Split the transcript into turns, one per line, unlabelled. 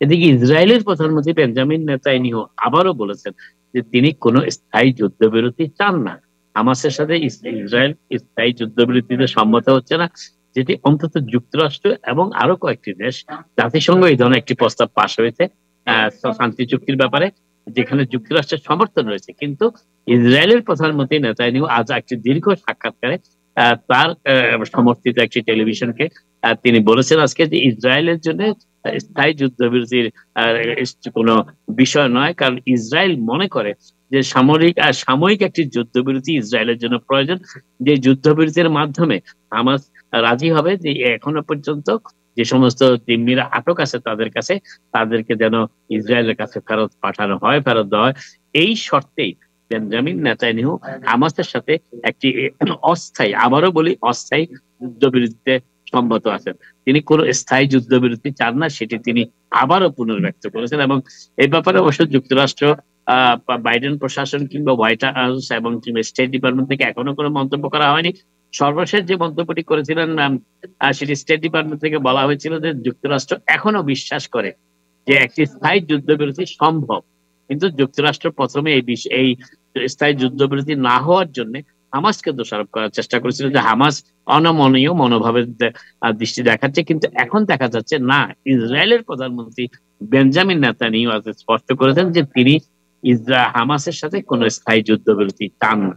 এদিকে ইসরায়েলের প্রধানমন্ত্রী বেঞ্জামিন নেতানিয়াহু আবারও বলেছেন যে তিনি কোনো স্থায়ী যুদ্ধবিরতি চান না। হামাসের সাথে ইসরায়েল স্থায়ী যুদ্ধবিরতিতে সম্মত হচ্ছে না, যেটি অন্তত যুক্তরাষ্ট্র এবং আরো কয়েকটি দেশ, জাতিসংঘ এই ধরনের একটি প্রস্তাব পাশ হয়েছে শান্তি চুক্তির ব্যাপারে, যেখানে যুক্তরাষ্ট্রের সমর্থন রয়েছে। কিন্তু ইসরায়েলের প্রধানমন্ত্রী নেতানিয়াহু আজ একটি দীর্ঘ সাক্ষাৎকারে তার সমর্থিত একটি টেলিভিশনকে তিনি বলেছেন আজকে যে ইসরায়েলের জন্য স্থায়ী যুদ্ধবিরতির কোনো বিষয় নয়, কারণ ইসরায়েল মনে করে যে সাময়িক একটি যুদ্ধবিরতি ইসরায়েলের জন্য প্রয়োজন, যে যুদ্ধবিরতির মাধ্যমে হামাস রাজি হবে যে এখনো পর্যন্ত যে সমস্ত জিম্মিরা আটক আছে তাদের কাছে, তাদেরকে যেন ইসরায়েলের কাছে ফেরত পাঠানো হয়, ফেরত দেওয়া হয়। এই শর্তেই বেঞ্জামিন নেতানিয়াহু হামাসের সাথে একটি অস্থায়ী, আবারও বলি অস্থায়ী যুদ্ধবিরতিতে সম্মত আছেন। তিনি কোন স্থায়ী যুদ্ধবিরতি চান না, সেটি তিনি আবারও পুনর্ব্যক্ত করেছেন। এবং এই ব্যাপারে অবশ্য যুক্তরাষ্ট্র, বাইডেন প্রশাসন কিংবা হোয়াইট হাউস এবং স্টেট ডিপার্টমেন্ট থেকে এখনো কোনো মন্তব্য করা হয়নি। সর্বশেষ যে মন্তব্যটি করেছিলেন সেটি স্টেট ডিপার্টমেন্ট থেকে বলা হয়েছিল যে যুক্তরাষ্ট্র এখনো বিশ্বাস করে যে একটি স্থায়ী যুদ্ধবিরতি সম্ভব, কিন্তু যুক্তরাষ্ট্র প্রথমে এই স্থায়ী যুদ্ধবিরতি না হওয়ার জন্য হামাসকে দোষারোপ করার চেষ্টা করেছিল যে হামাস অনমনীয় মনোভাবের দৃষ্টি দেখাচ্ছে। কিন্তু এখন দেখা যাচ্ছে না, ইসরায়েলের প্রধানমন্ত্রী বেঞ্জামিন নেতানিয়াহু আজ স্পষ্ট করেছেন যে তিনি হামাসের সাথে কোন স্থায়ী যুদ্ধবিরতি চান না।